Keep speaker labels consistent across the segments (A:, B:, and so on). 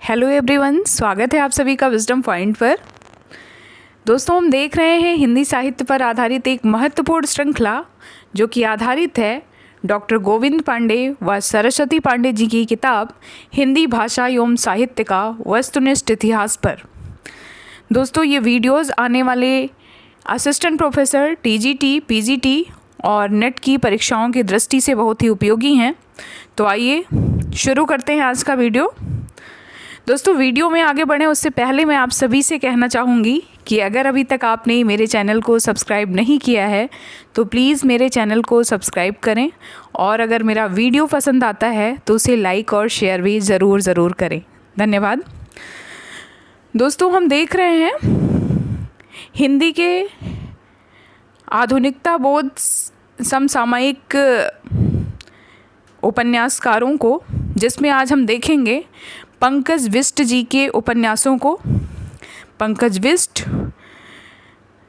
A: Hello everyone, स्वागत है आप सभी का विजडम पॉइंट पर। दोस्तों, हम देख रहे हैं हिंदी साहित्य पर आधारित एक महत्वपूर्ण श्रृंखला जो कि आधारित है डॉक्टर गोविंद पांडे व सरस्वती पांडे जी की किताब हिंदी भाषा एवं साहित्य का वस्तुनिष्ठ इतिहास पर। दोस्तों, ये वीडियोस आने वाले असिस्टेंट प्रोफेसर, टीजीटी, पीजीटी और नेट की परीक्षाओं की दृष्टि से बहुत ही उपयोगी हैं। तो आइए शुरू करते हैं आज का वीडियो। दोस्तों, वीडियो में आगे बढ़ें उससे पहले मैं आप सभी से कहना चाहूँगी कि अगर अभी तक आपने मेरे चैनल को सब्सक्राइब नहीं किया है तो प्लीज़ मेरे चैनल को सब्सक्राइब करें, और अगर मेरा वीडियो पसंद आता है तो उसे लाइक और शेयर भी ज़रूर करें। धन्यवाद। दोस्तों, हम देख रहे हैं हिंदी के आधुनिकता बोध समसामयिक उपन्यासकारों को, जिसमें आज हम देखेंगे पंकज बिष्ट जी के उपन्यासों को। पंकज बिष्ट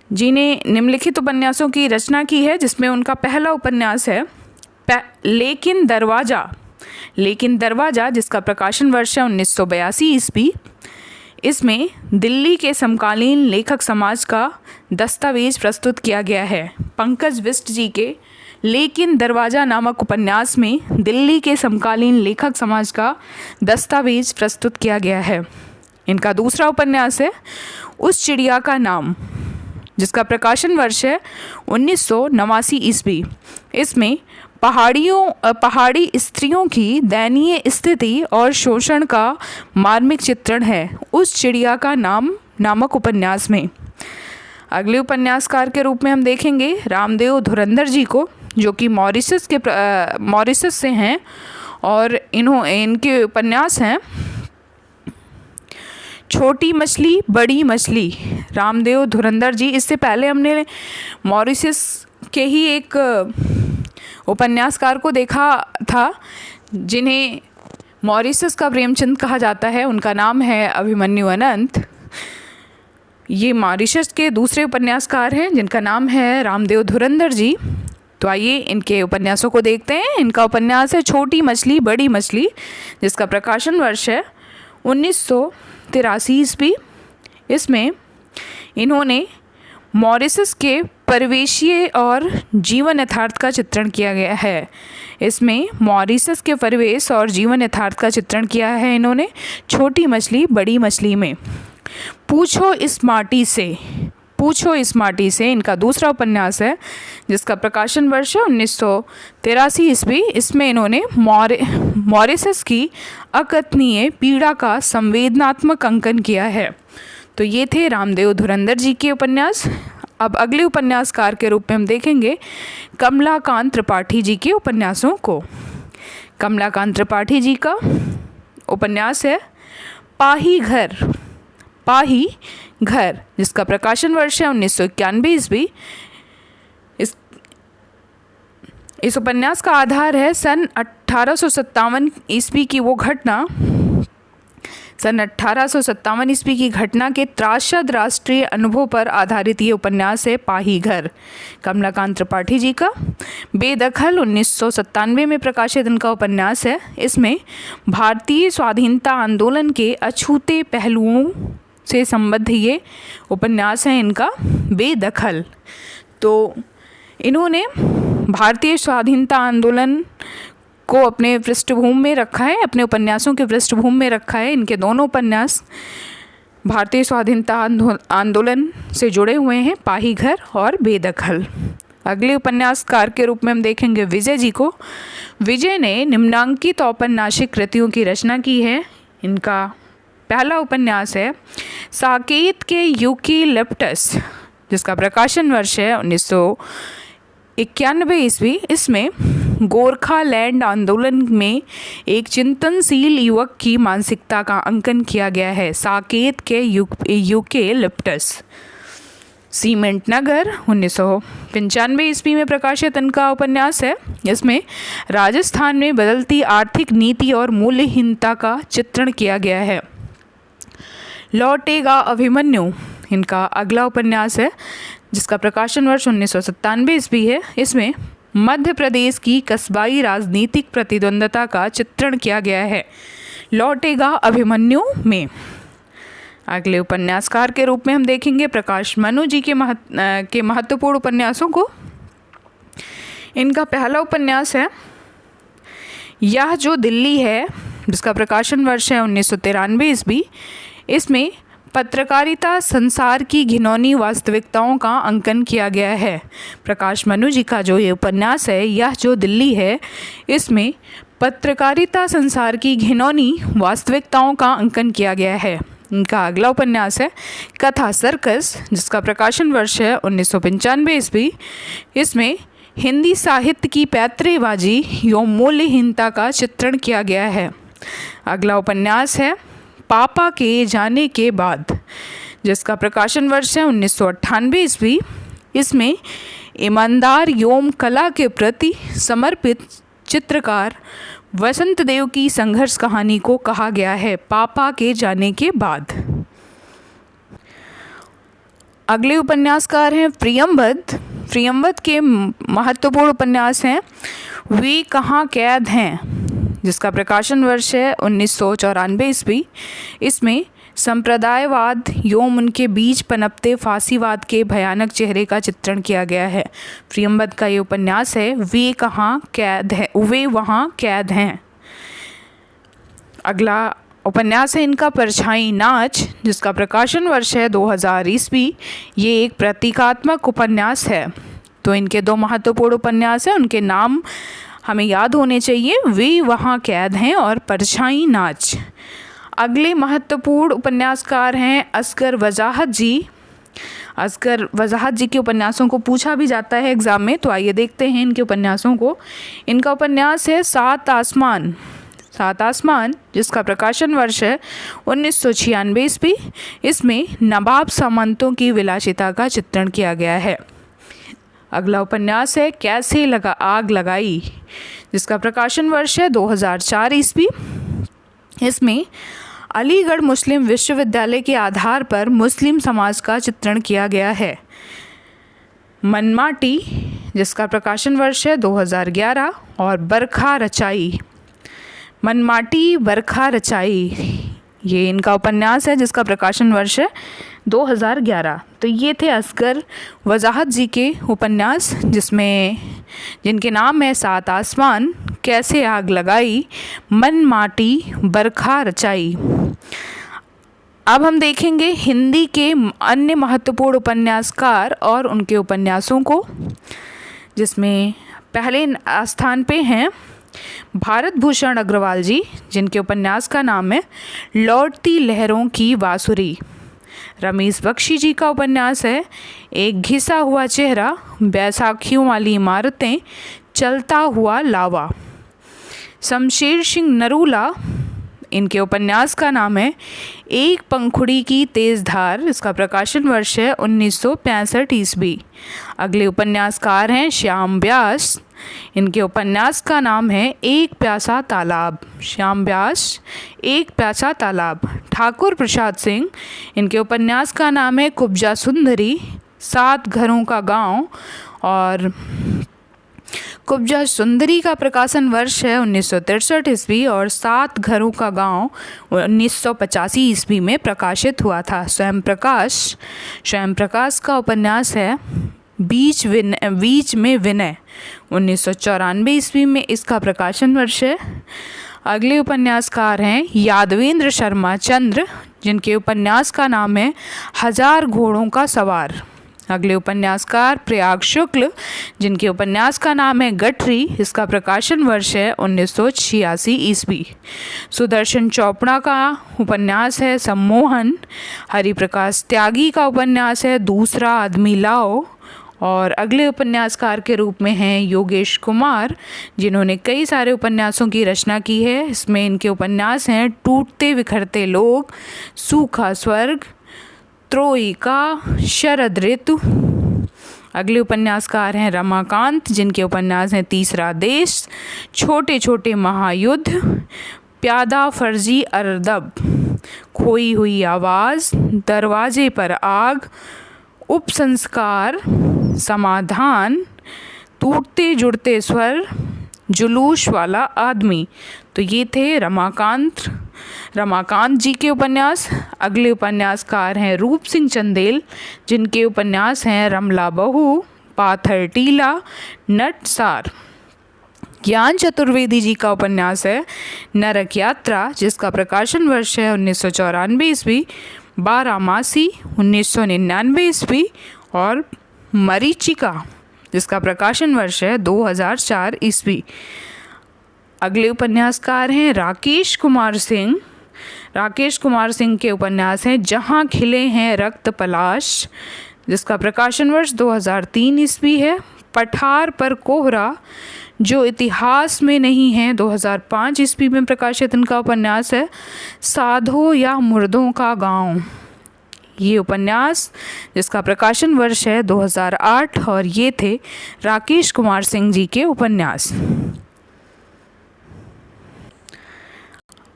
A: जी ने निम्नलिखित उपन्यासों की रचना की है, जिसमें उनका पहला उपन्यास है लेकिन दरवाज़ा, जिसका प्रकाशन वर्ष है 1982 ईस्वी। इसमें दिल्ली के समकालीन लेखक समाज का दस्तावेज प्रस्तुत किया गया है। पंकज बिष्ट जी के लेकिन दरवाज़ा नामक उपन्यास में दिल्ली के समकालीन लेखक समाज का दस्तावेज प्रस्तुत किया गया है। इनका दूसरा उपन्यास है उस चिड़िया का नाम, जिसका प्रकाशन वर्ष है 1989 ईस्वी। इसमें पहाड़ी स्त्रियों की दयनीय स्थिति और शोषण का मार्मिक चित्रण है उस चिड़िया का नाम नामक उपन्यास में। अगले उपन्यासकार के रूप में हम देखेंगे रामदेव धुरंधर जी को, जो कि मॉरिशस से हैं, और इनके उपन्यास हैं छोटी मछली बड़ी मछली। रामदेव धुरंधर जी, इससे पहले हमने मॉरिशस के ही एक उपन्यासकार को देखा था जिन्हें मॉरिशस का प्रेमचंद कहा जाता है। उनका नाम है अभिमन्यु अनंत। ये मॉरिशस के दूसरे उपन्यासकार हैं जिनका नाम है रामदेव धुरंधर जी। तो आइए इनके उपन्यासों को देखते हैं। इनका उपन्यास है छोटी मछली बड़ी मछली, जिसका प्रकाशन वर्ष है 1983 ईस्वी। इसमें इन्होंने मॉरिशस के परिवेशीय और जीवन यथार्थ का चित्रण किया गया है। इसमें मॉरिशस के परिवेश और जीवन यथार्थ का चित्रण किया है इन्होंने छोटी मछली बड़ी मछली में। पूछो इस माटी से इनका दूसरा उपन्यास है, जिसका प्रकाशन वर्ष है 1983 ईस्वी। इसमें इन्होंने मॉरिशस की अकथनीय पीड़ा का संवेदनात्मक अंकन किया है। तो ये थे रामदेव धुरंधर जी के उपन्यास। अब अगले उपन्यासकार के रूप में हम देखेंगे कमलाकांत त्रिपाठी जी के उपन्यासों को। कमलाकांत त्रिपाठी जी का उपन्यास है पाही घर, जिसका प्रकाशन वर्ष है 1991 ईस्वी। इस उपन्यास का आधार है सन 1857 ईस्वी की वो घटना। सन 1857 ईस्वी की घटना के त्रासद राष्ट्रीय अनुभव पर आधारित ये उपन्यास है पाही घर, कमलाकांत त्रिपाठी जी का। बेदखल 1997 में प्रकाशित इनका उपन्यास है। इसमें भारतीय स्वाधीनता आंदोलन के अछूते पहलुओं से संबद्ध ये उपन्यास है इनका बेदखल। तो इन्होंने भारतीय स्वाधीनता आंदोलन को अपने पृष्ठभूमि में रखा है, अपने उपन्यासों के पृष्ठभूमि में रखा है। इनके दोनों उपन्यास भारतीय स्वाधीनता आंदोलन से जुड़े हुए हैं, पाही घर और बेदखल। अगले उपन्यासकार के रूप में हम देखेंगे विजय जी को। विजय ने निम्नांकित औपन्यासिक कृतियों की रचना की है। इनका पहला उपन्यास है साकेत के यूकेलिप्टस, जिसका प्रकाशन वर्ष है 1991 ईस्वी। इसमें गोरखालैंड आंदोलन में एक चिंतनशील युवक की मानसिकता का अंकन किया गया है। साकेत के यूकेलिप्टस। सीमेंट नगर 1995 ईस्वी में प्रकाशित इनका उपन्यास है। इसमें राजस्थान में बदलती आर्थिक नीति और मूल्यहीनता का चित्रण किया गया है। लौटेगा अभिमन्यु इनका अगला उपन्यास है, जिसका प्रकाशन वर्ष 1997 ईस्वी है। इसमें मध्य प्रदेश की कस्बाई राजनीतिक प्रतिद्वंदता का चित्रण किया गया है। लौटेगा अभिमन्यु में। अगले उपन्यासकार के रूप में हम देखेंगे प्रकाश मनु जी के महत्वपूर्ण उपन्यासों को। इनका पहला उपन्यास है यह जो दिल्ली है, जिसका प्रकाशन वर्ष है 1993 ईस्वी। इसमें पत्रकारिता संसार की घिनौनी वास्तविकताओं का अंकन किया गया है। प्रकाश मनु जी का जो ये उपन्यास है यह जो दिल्ली है, इसमें पत्रकारिता संसार की घिनौनी वास्तविकताओं का अंकन किया गया है। इनका अगला उपन्यास है कथा सर्कस, जिसका प्रकाशन वर्ष है 1995 ईस्वी। इसमें हिंदी साहित्य की पैतरेबाजी एवं मूल्यहीनता का चित्रण किया गया है। अगला उपन्यास है पापा के जाने के बाद, जिसका प्रकाशन वर्ष है 1998 ईस्वी। इसमें ईमानदार एवं कला के प्रति समर्पित चित्रकार वसंत देव की संघर्ष कहानी को कहा गया है पापा के जाने के बाद। अगले उपन्यासकार हैं प्रियंवद। प्रियंवद के महत्वपूर्ण उपन्यास हैं वे कहाँ कैद हैं, जिसका प्रकाशन वर्ष है 1994 ईस्वी। इसमें संप्रदायवाद एवं उनके बीच पनपते फांसीवाद के भयानक चेहरे का चित्रण किया गया है। प्रियंवद का ये उपन्यास है वे कहाँ कैद है, वे वहाँ कैद हैं। अगला उपन्यास है इनका परछाई नाच, जिसका प्रकाशन वर्ष है 2000 ईस्वी। ये एक प्रतीकात्मक उपन्यास है। तो इनके दो महत्वपूर्ण उपन्यास हैं, उनके नाम हमें याद होने चाहिए, वे वहाँ कैद हैं और परछाई नाच। अगले महत्वपूर्ण उपन्यासकार हैं असगर वजाहत जी। असगर वजाहत जी के उपन्यासों को पूछा भी जाता है एग्ज़ाम में, तो आइए देखते हैं इनके उपन्यासों को। इनका उपन्यास है सात आसमान। सात आसमान, जिसका प्रकाशन वर्ष है 1996 ईस्वी। इसमें नवाब सामंतों की विलासिता का चित्रण किया गया है। अगला उपन्यास है कैसे आग लगाई, जिसका प्रकाशन वर्ष है 2004 ईस्वी। इसमें अलीगढ़ मुस्लिम विश्वविद्यालय के आधार पर मुस्लिम समाज का चित्रण किया गया है। मनमाटी, जिसका प्रकाशन वर्ष है 2011, और बरखा रचाई। मनमाटी बरखा रचाई, ये इनका उपन्यास है जिसका प्रकाशन वर्ष है 2011। तो ये थे असगर वजाहत जी के उपन्यास, जिनके नाम है सात आसमान, कैसे आग लगाई, मन माटी, बरखा रचाई। अब हम देखेंगे हिंदी के अन्य महत्वपूर्ण उपन्यासकार और उनके उपन्यासों को, जिसमें पहले स्थान पे हैं भारत भूषण अग्रवाल जी, जिनके उपन्यास का नाम है लौटती लहरों की बांसुरी। रमेश बख्शी जी का उपन्यास है एक घिसा हुआ चेहरा, बैसाखियों वाली इमारतें, चलता हुआ लावा। शमशेर सिंह नरूला, इनके उपन्यास का नाम है एक पंखुड़ी की तेज धार, इसका प्रकाशन वर्ष है 1965 ईस्वी। अगले उपन्यासकार हैं श्याम व्यास। इनके उपन्यास का नाम है एक प्यासा तालाब। श्याम व्यास, एक प्यासा तालाब। ठाकुर प्रसाद सिंह, इनके उपन्यास का नाम है कुब्जा सुंदरी, सात घरों का गांव। और कुब्जा सुंदरी का प्रकाशन वर्ष है 1963 ईस्वी और सात घरों का गांव 1985 ईस्वी में प्रकाशित हुआ था। स्वयं प्रकाश का उपन्यास है बीच में विनय, 1994 ईस्वी में इसका प्रकाशन वर्ष है। अगले उपन्यासकार हैं यादवेंद्र शर्मा चंद्र, जिनके उपन्यास का नाम है हजार घोड़ों का सवार। अगले उपन्यासकार प्रयाग शुक्ल, जिनके उपन्यास का नाम है गठरी, इसका प्रकाशन वर्ष है 1986 ईस्वी। सुदर्शन चोपड़ा का उपन्यास है सम्मोहन। हरिप्रकाश त्यागी का उपन्यास है दूसरा आदमी लाओ। और अगले उपन्यासकार के रूप में हैं योगेश कुमार, जिन्होंने कई सारे उपन्यासों की रचना की है। इसमें इनके उपन्यास हैं टूटते बिखरते लोग, सूखा स्वर्ग, त्रोइका, शरद ऋतु। अगले उपन्यासकार हैं रमाकांत, जिनके उपन्यास हैं तीसरा देश, छोटे छोटे महायुद्ध, प्यादा फर्जी अरदब, खोई हुई आवाज़, दरवाजे पर आग, उपसंस्कार, समाधान, टूटते जुड़ते स्वर, जुलूस वाला आदमी। तो ये थे रमाकांत जी के उपन्यास। अगले उपन्यासकार हैं रूप सिंह चंदेल, जिनके उपन्यास हैं रमला बहू, पाथर टीला, नटसार। ज्ञान चतुर्वेदी जी का उपन्यास है नरक यात्रा, जिसका प्रकाशन वर्ष है 1994 ईस्वी, बारामासी 1999 ईस्वी, और मरीचिका, जिसका प्रकाशन वर्ष है 2004 ईस्वी। अगले उपन्यासकार हैं राकेश कुमार सिंह। राकेश कुमार सिंह के उपन्यास हैं जहाँ खिले हैं रक्त पलाश, जिसका प्रकाशन वर्ष 2003 ईस्वी है। पठार पर कोहरा, जो इतिहास में नहीं है, 2005 ईस्वी में प्रकाशित इनका उपन्यास है। साधो या मुर्दों का गांव, ये उपन्यास जिसका प्रकाशन वर्ष है 2008, और ये थे राकेश कुमार सिंह जी के उपन्यास।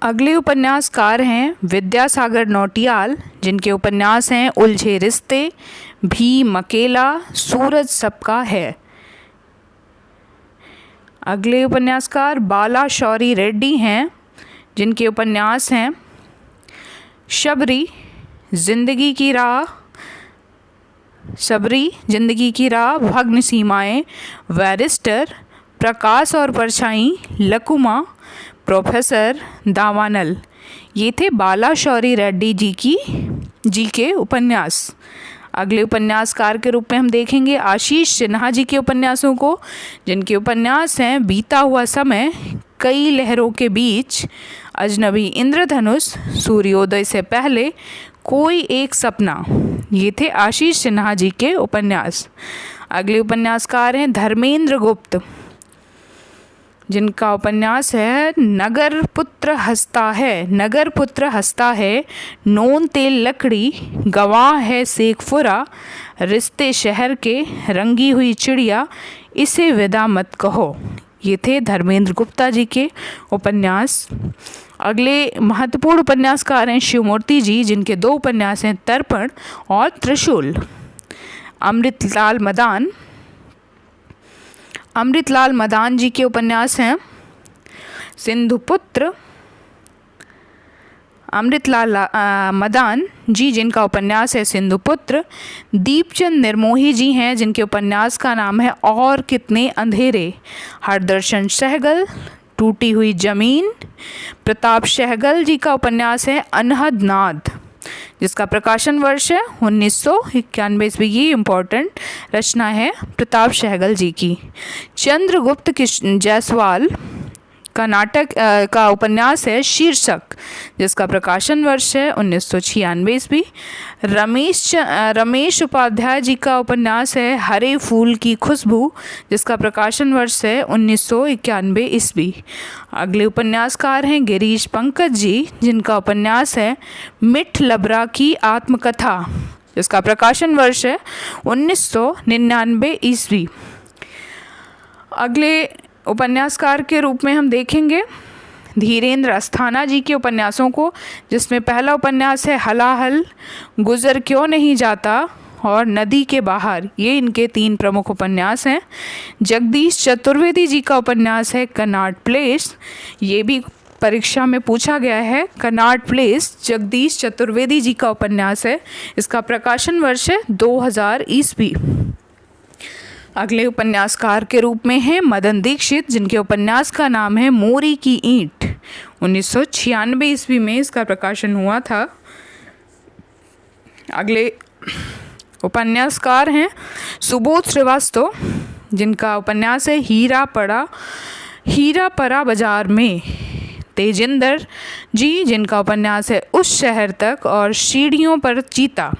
A: अगले उपन्यासकार हैं विद्यासागर नौटियाल, जिनके उपन्यास हैं उलझे रिश्ते, भीम अकेला, सूरज सबका है। अगले उपन्यासकार बाला शौरी रेड्डी हैं, जिनके उपन्यास हैं शबरी, जिंदगी की राह, भग्न सीमाएं, बैरिस्टर, प्रकाश और परछाई, लकुमा, प्रोफेसर, दावानल। ये थे बाला शौरी रेड्डी जी के उपन्यास। अगले उपन्यासकार के रूप में हम देखेंगे आशीष सिन्हा जी के उपन्यासों को, जिनके उपन्यास हैं बीता हुआ समय, कई लहरों के बीच, अजनबी इंद्रधनुष, सूर्योदय से पहले, कोई एक सपना। ये थे आशीष सिन्हा जी के उपन्यास। अगले उपन्यासकार हैं धर्मेंद्र गुप्त, जिनका उपन्यास है नगर पुत्र हंसता है, नोन तेल लकड़ी, गवाह है सेखफुरा, रिश्ते शहर के, रंगी हुई चिड़िया, इसे विदा मत कहो। ये थे धर्मेंद्र गुप्ता जी के उपन्यास। अगले महत्वपूर्ण उपन्यासकार हैं शिवमूर्ति जी, जिनके 2 उपन्यास हैं तर्पण और त्रिशूल। अमृतलाल मदान जी के उपन्यास हैं सिंधुपुत्र। अमृतलाल मदान जी, जिनका उपन्यास है सिंधुपुत्र। दीपचंद निर्मोही जी हैं, जिनके उपन्यास का नाम है और कितने अंधेरे। हरदर्शन सहगल, टूटी हुई जमीन। प्रताप सहगल जी का उपन्यास है अनहद नाद, जिसका प्रकाशन वर्ष है 1991 ईस्वी। ये इम्पोर्टेंट रचना है प्रताप सहगल जी की। चंद्रगुप्त जायसवाल का नाटक का उपन्यास है शीर्षक, जिसका प्रकाशन वर्ष है 1996 ईस्वी। रमेश उपाध्याय जी का उपन्यास है हरे फूल की खुशबू, जिसका प्रकाशन वर्ष है 1991 ईस्वी। अगले उपन्यासकार हैं गिरीश पंकज जी, जिनका उपन्यास है मिठ लबरा की आत्मकथा, जिसका प्रकाशन वर्ष है 1999 ईस्वी। अगले उपन्यासकार के रूप में हम देखेंगे धीरेन्द्र अस्थाना जी के उपन्यासों को, जिसमें पहला उपन्यास है हलाहल, गुजर क्यों नहीं जाता और नदी के बाहर। ये इनके 3 प्रमुख उपन्यास हैं। जगदीश चतुर्वेदी जी का उपन्यास है कनॉट प्लेस। ये भी परीक्षा में पूछा गया है। कनॉट प्लेस जगदीश चतुर्वेदी जी का उपन्यास है। इसका प्रकाशन वर्ष है 2000 ईस्वी। अगले उपन्यासकार के रूप में हैं मदन दीक्षित, जिनके उपन्यास का नाम है मोरी की ईंट। 1996 ईस्वी में इसका प्रकाशन हुआ था। अगले उपन्यासकार हैं सुबोध श्रीवास्तव, जिनका उपन्यास है हीरा पड़ा बाजार में। तेजिंदर जी, जिनका उपन्यास है उस शहर तक और सीढ़ियों पर चीता।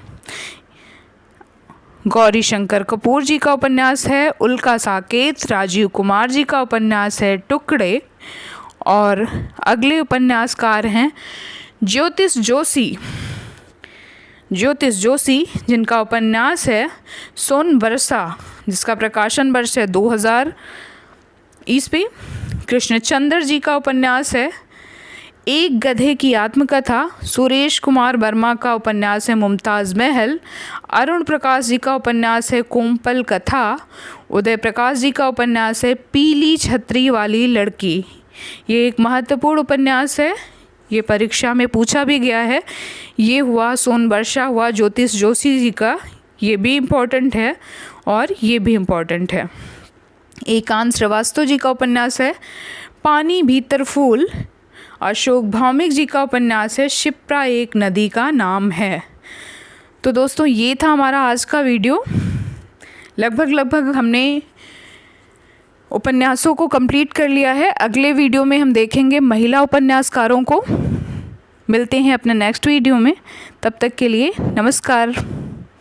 A: गौरी शंकर कपूर जी का उपन्यास है उल्का साकेत। राजीव कुमार जी का उपन्यास है टुकड़े। और अगले उपन्यासकार हैं ज्योतिष जोशी, जिनका उपन्यास है सोन बरसा, जिसका प्रकाशन वर्ष है 2000 ईस्वी। कृष्णचंद्र जी का उपन्यास है एक गधे की आत्मकथा। सुरेश कुमार वर्मा का उपन्यास है मुमताज़ महल। अरुण प्रकाश जी का उपन्यास है कोम्पल कथा। उदय प्रकाश जी का उपन्यास है पीली छतरी वाली लड़की। ये एक महत्वपूर्ण उपन्यास है, ये परीक्षा में पूछा भी गया है। ये हुआ सोनबरसा हुआ ज्योतिष जोशी जी का, ये भी इम्पोर्टेंट है और ये भी इम्पोर्टेंट है। एकांत श्रीवास्तव जी का उपन्यास है पानी भीतर फूल। अशोक भौमिक जी का उपन्यास है शिप्रा एक नदी का नाम है। तो दोस्तों ये था हमारा आज का वीडियो। लगभग हमने उपन्यासों को कंप्लीट कर लिया है। अगले वीडियो में हम देखेंगे महिला उपन्यासकारों को। मिलते हैं अपने नेक्स्ट वीडियो में, तब तक के लिए नमस्कार।